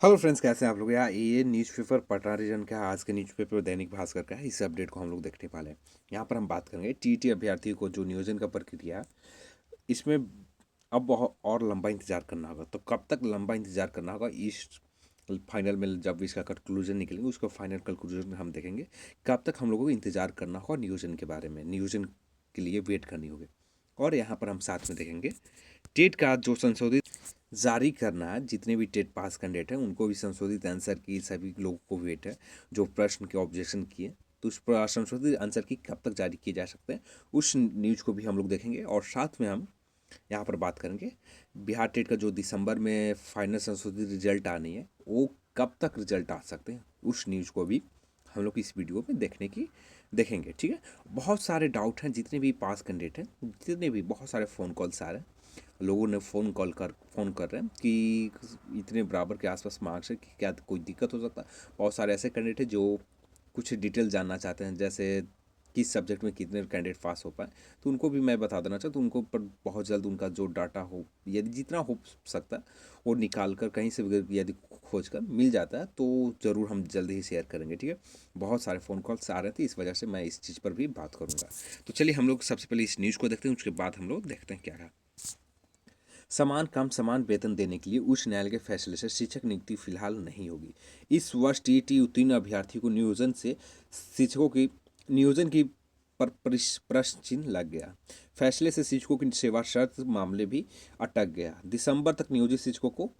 Hello friends, कैसे हैं आप लोग। यार ये न्यूज़पेपर पटना रीजन का है, आज के न्यूज़पेपर दैनिक भास्कर का है। इस अपडेट को हम लोग देखने वाले हैं। यहाँ पर हम बात करेंगे टीटी अभ्यर्थियों को जो नियोजन का प्रक्रिया है, इसमें अब बहुत और लंबा इंतजार करना होगा। तो कब तक लंबा इंतजार करना होगा, इस फाइनल में जब इसका कंक्लूजन निकलेंगे उसको फाइनल कंक्लूजन में हम देखेंगे कब तक हम लोगों को इंतजार करना होगा। नियोजन के बारे में, नियोजन के लिए वेट करनी होगी। और यहाँ पर हम साथ में देखेंगे टेट का जो संशोधित जारी करना है, जितने भी टेट पास कैंडिडेट हैं उनको भी संशोधित आंसर की सभी लोगों को वेट है, जो प्रश्न के ऑब्जेक्शन किए। तो उस संशोधित आंसर की कब तक जारी किए जा सकते हैं, उस न्यूज़ को भी हम लोग देखेंगे। और साथ में हम यहाँ पर बात करेंगे बिहार टेट का जो दिसंबर में फाइनल संशोधित रिजल्ट आनी है, वो कब तक रिजल्ट आ सकते हैं, उस न्यूज़ को भी हम लोग इस वीडियो में देखेंगे। ठीक है। बहुत सारे डाउट हैं, जितने भी पास कैंडिडेट हैं, जितने भी बहुत सारे फ़ोन कॉल्स आ रहे हैं, लोगों ने फ़ोन कर रहे हैं कि इतने बराबर के आसपास मार्क्स है कि क्या कोई दिक्कत हो सकता है। बहुत सारे ऐसे कैंडिडेट हैं जो कुछ डिटेल जानना चाहते हैं, जैसे किस सब्जेक्ट में कितने कैंडिडेट पास हो पाए। तो उनको भी मैं बता देना चाहता हूँ, उनको पर बहुत जल्द उनका जो डाटा हो, यदि जितना हो सकता है वो निकाल कर कहीं से भी यदि खोज कर मिल जाता है तो ज़रूर हम जल्द ही शेयर करेंगे। ठीक है। बहुत सारे फ़ोन कॉल्स आ रहे थे, इस वजह से मैं इस चीज़ पर भी बात करूँगा। तो चलिए हम लोग सबसे पहले इस न्यूज़ को देखते हैं, उसके बाद हम लोग देखते हैं क्या रहा। समान काम समान वेतन देने के लिए उच्च न्यायालय के फैसले से शिक्षक नियुक्ति फिलहाल नहीं होगी। इस वर्ष टीईटी उत्तीर्ण अभ्यर्थियों को नियोजन से शिक्षकों की नियोजन की पर प्रश्न चिन्ह लग गया। फैसले से शिक्षकों की सेवा शर्त मामले भी अटक गया। दिसंबर तक नियोजित शिक्षकों को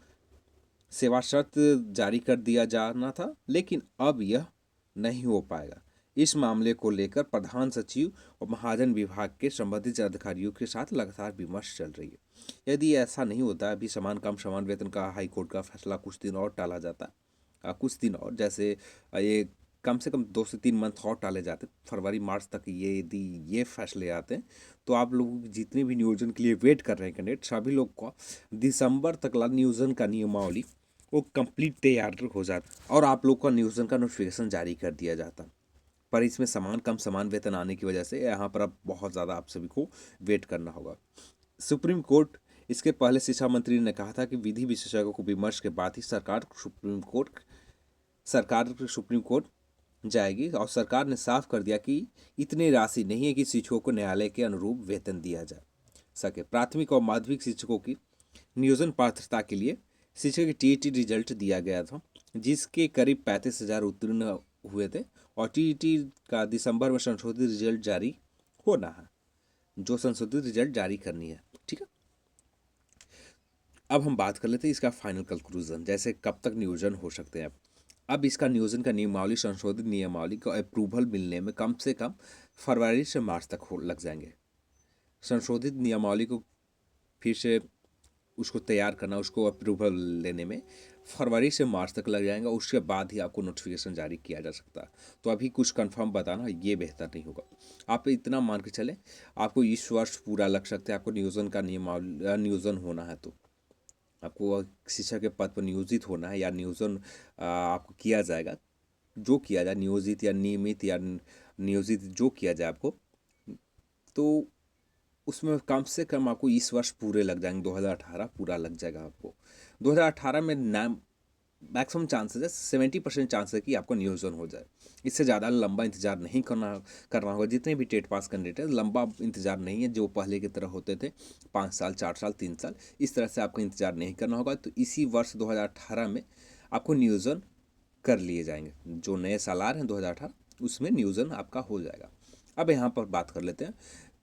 सेवा शर्त जारी कर दिया जाना था, लेकिन अब यह नहीं हो पाएगा। इस मामले को लेकर प्रधान सचिव और महाजन विभाग के संबंधित अधिकारियों के साथ लगातार विमर्श चल रही है। यदि ऐसा नहीं होता, अभी समान काम समान वेतन का हाई कोर्ट का फैसला कुछ दिन और टाला जाता, कुछ दिन और, जैसे ये कम से कम 2 से 3 मंथ और टाले जाते, फरवरी मार्च तक ये यदि ये फैसले आते हैं, तो आप लोग जितने भी नियोजन के लिए वेट कर रहे हैं कैंडिडेट, सभी लोग को दिसंबर तक नियोजन का नियमावली वो कंप्लीट तैयार हो जाता और आप लोग का नियोजन का नोटिफिकेशन जारी कर दिया जाता। पर इसमें समान कम समान वेतन आने की वजह से यहाँ पर अब बहुत ज़्यादा आप सभी को वेट करना होगा। सुप्रीम कोर्ट, इसके पहले शिक्षा मंत्री ने कहा था कि विधि विशेषज्ञों को विमर्श के बाद ही सरकार सुप्रीम कोर्ट जाएगी। और सरकार ने साफ कर दिया कि इतनी राशि नहीं है कि शिक्षकों को न्यायालय के अनुरूप वेतन दिया जा सके। प्राथमिक और माध्यमिक शिक्षकों की नियोजन पात्रता के लिए शिक्षक की टीईटी रिजल्ट दिया गया था, जिसके करीब 35,000 उत्तीर्ण हुए थे। और टीईटी का दिसंबर में संशोधित रिजल्ट जारी होना है, जो संशोधित रिजल्ट जारी करनी है। ठीक है। अब हम बात कर लेते हैं इसका फाइनल कंक्लूजन, जैसे कब तक नियोजन हो सकते हैं। अब इसका नियोजन का नियमावली, संशोधित नियमावली का अप्रूवल मिलने में कम से कम फरवरी से मार्च तक लग जाएंगे। संशोधित नियमावली को फिर से उसको तैयार करना, उसको अप्रूवल लेने में फरवरी से मार्च तक लग जाएगा। उसके बाद ही आपको नोटिफिकेशन जारी किया जा सकता है। तो अभी कुछ कंफर्म बताना ये बेहतर नहीं होगा। आप इतना मान के चलें, आपको इस वर्ष पूरा लग सकता है। आपको नियोजन का नियोजन होना है, तो आपको शिक्षक के पद पर नियोजित होना है या नियोजन आपको किया जाएगा, जो किया जाए, नियोजित या नियमित या नियोजित जो किया जाए आपको, तो उसमें कम से कम आपको इस वर्ष पूरे लग जाएंगे। 2018 पूरा लग जाएगा आपको। 2018 में नाम मैक्सिमम चांसेस है, 70% चांस है कि आपको नियोजन हो जाए। इससे ज़्यादा लंबा इंतजार नहीं करना होगा। जितने भी टेट पास कैंडिडेट हैं, लंबा इंतजार नहीं है जो पहले की तरह होते थे 5 साल 4 साल 3 साल, इस तरह से आपको इंतजार नहीं करना होगा। तो इसी वर्ष 2018 में आपको नियोजन कर लिए जाएंगे। जो नए साल आ रहे हैं 2018, उसमें नियोजन आपका हो जाएगा। अब यहाँ पर बात कर लेते हैं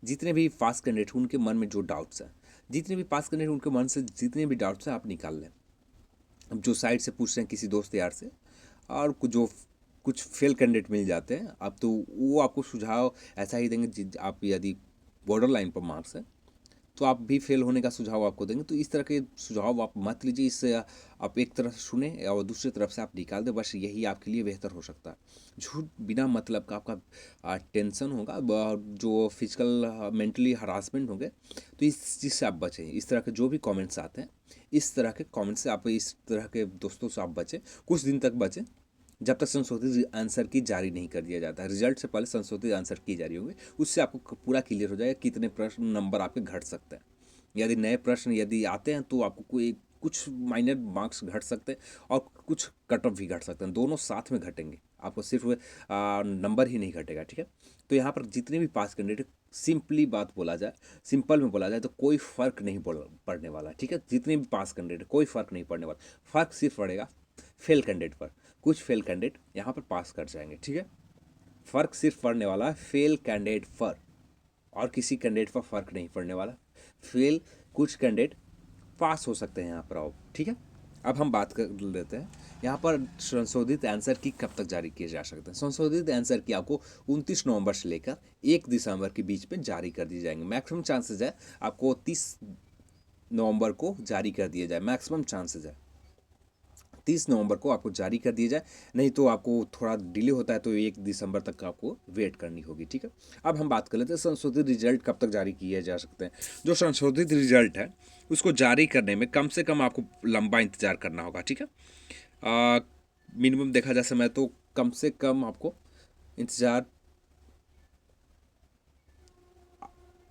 जितने भी पास कैंडिडेट उनके मन में जो डाउट्स हैं, जितने भी पास कैंडिडेट उनके मन से जितने भी डाउट्स हैं आप निकाल लें। अब जो साइड से पूछ रहे हैं किसी दोस्त यार से, और जो कुछ फेल कैंडिडेट मिल जाते हैं, अब तो वो आपको सुझाव ऐसा ही देंगे, आप यदि बॉर्डर लाइन पर मार्क्स है तो आप भी फेल होने का सुझाव आपको देंगे। तो इस तरह के सुझाव आप मत लीजिए। इससे आप एक तरफ सुने और दूसरी तरफ से आप निकाल दें, बस यही आपके लिए बेहतर हो सकता है। झूठ बिना मतलब का आपका टेंशन होगा, जो फिजिकल मेंटली हरासमेंट होंगे, तो इस चीज़ से आप बचें। इस तरह के जो भी कमेंट्स आते हैं, इस तरह के कमेंट्स से आप, इस तरह के दोस्तों से आप बचें, कुछ दिन तक बचें, जब तक संशोधित आंसर की जारी नहीं कर दिया जाता है। रिजल्ट से पहले संशोधित आंसर की जारी होंगे, उससे आपको पूरा क्लियर हो जाएगा कितने प्रश्न नंबर आपके घट सकते हैं। यदि नए प्रश्न यदि आते हैं तो आपको कोई कुछ माइनर मार्क्स घट सकते हैं और कुछ कट ऑफ भी घट सकते हैं, दोनों साथ में घटेंगे, आपको सिर्फ नंबर ही नहीं घटेगा, ठीक है। तो यहाँ पर जितने भी पास कैंडिडेट, सिंपली बात बोला जाए, सिंपल में बोला जाए तो कोई फ़र्क नहीं पड़ने वाला, ठीक है। जितने भी पास कैंडिडेट कोई फ़र्क नहीं पड़ने वाला, फ़र्क सिर्फ पड़ेगा फेल कैंडिडेट पर। कुछ फेल कैंडिडेट यहाँ पर पास कर जाएंगे, ठीक है। फ़र्क सिर्फ पड़ने वाला है फेल कैंडिडेट पर, और किसी कैंडिडेट पर फ़र्क नहीं पड़ने वाला। फेल कुछ कैंडिडेट पास हो सकते हैं यहाँ पर आओ, ठीक है। अब हम बात कर लेते हैं यहाँ पर संशोधित आंसर की कब तक जारी किए जा सकते हैं। संशोधित आंसर की आपको 29 नवंबर से लेकर 1 दिसंबर के बीच में जारी कर दिए जाएंगे। मैक्सिमम चांसेज है आपको 30 नवंबर को जारी कर दिया जाए, मैक्सिमम चांसेज है 30 नवंबर को आपको जारी कर दिया जाए, नहीं तो आपको थोड़ा डिले होता है तो 1 दिसंबर तक आपको वेट करनी होगी, ठीक है। अब हम बात कर लेते हैं संशोधित रिजल्ट कब तक जारी किए जा सकते हैं। जो संशोधित रिजल्ट है उसको जारी करने में कम से कम आपको लंबा इंतजार करना होगा, ठीक है। मिनिमम देखा जा समय तो कम से कम आपको इंतजार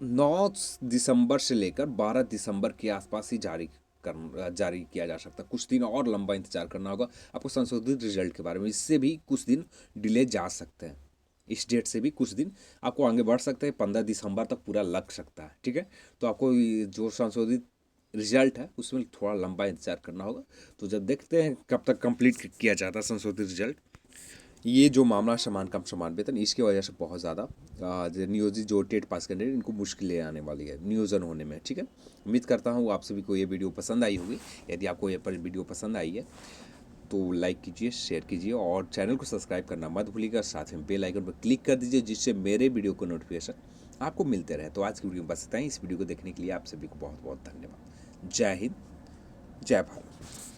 9 दिसंबर से लेकर 12 दिसंबर के आसपास ही जारी किया जा सकता है। कुछ दिन और लंबा इंतजार करना होगा आपको संशोधित रिजल्ट के बारे में, इससे भी कुछ दिन डिले जा सकते हैं, इस डेट से भी कुछ दिन आपको आगे बढ़ सकते हैं, 15 दिसंबर तक पूरा लग सकता है, ठीक है। तो आपको जो संशोधित रिजल्ट है उसमें थोड़ा लंबा इंतजार करना होगा। तो जब देखते हैं कब तक कंप्लीट किया जाता है संशोधित रिजल्ट। ये जो मामला समान काम समान वेतन, इसकी वजह से बहुत ज़्यादा नियोजित जो टेट पास कैंडिडेट इनको मुश्किलें आने वाली है नियोजन होने में, ठीक है। उम्मीद करता हूँ आप सभी को ये वीडियो पसंद आई होगी। यदि आपको ये वीडियो पसंद आई है तो लाइक कीजिए, शेयर कीजिए और चैनल को सब्सक्राइब करना मत भूलिएगा। साथ में बेल आइकन पर क्लिक कर दीजिए जिससे मेरे वीडियो को नोटिफिकेशन आपको मिलते रहे। तो आज की वीडियो में बस इतना ही। इस वीडियो को देखने के लिए आप सभी को बहुत बहुत धन्यवाद। जय हिंद, जय भारत।